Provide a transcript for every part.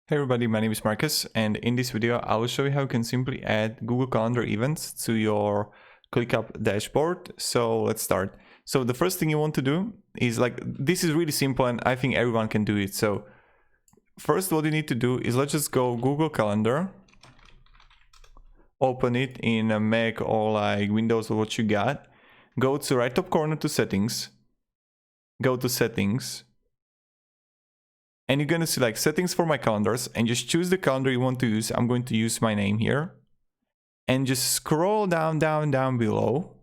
Hey everybody, my name is Marcus, and in this video I will show you how you can simply add Google Calendar events to your ClickUp dashboard. So let's start. So the first thing you want to do is this is really simple and I think everyone can do it. So first what you need to do is let's just go Google Calendar, open it in a Mac or like Windows or what you got, go to right top corner to settings, go to settings, and you're going to select settings for my calendars and just choose the calendar you want to use. I'm going to use my name here and just scroll down below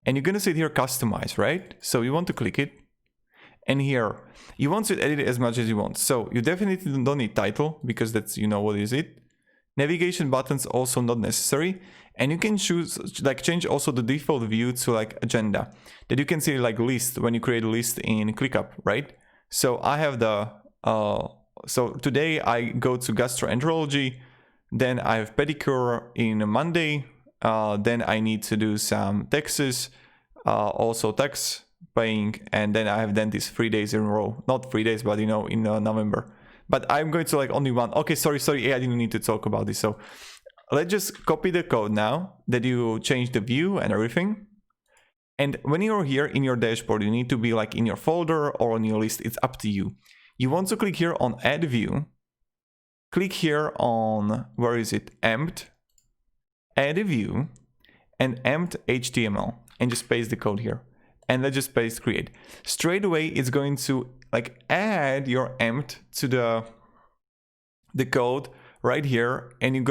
and you're going to see here customize, right? So you want to click it and here you want to edit it as much as you want. So you definitely don't need title because that's, you know, what is it. Navigation buttons also not necessary, and you can choose change also the default view to like agenda that you can see like list when you create a list in ClickUp, right? So I have the so today I go to gastroenterology, then I have pedicure in Monday, then I need to do some taxes, also tax paying, and then I have dentist 3 days in a row. Not 3 days, but you know, in November. But I'm going to like only one. Okay, sorry, I didn't need to talk about this. So let's just copy the code now that you change the view and everything. And when you're here in your dashboard, you need to be like in your folder or on your list. It's up to you. You want to click here on add view, click here on, where is it, empt, add a view, and empt HTML, and just paste the code here. And let's just paste create. Straight away, it's going to like add your empt to the code right here, and you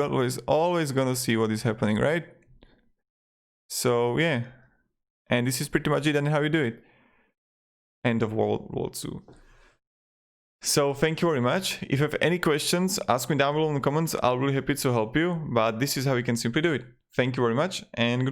always gonna see what is happening, right? So yeah, and this is pretty much it and how you do it. End of World War II. So thank you very much. If you have any questions, ask me down below in the comments. I'll be really happy to help you, but this is how you can simply do it. Thank you very much and goodbye.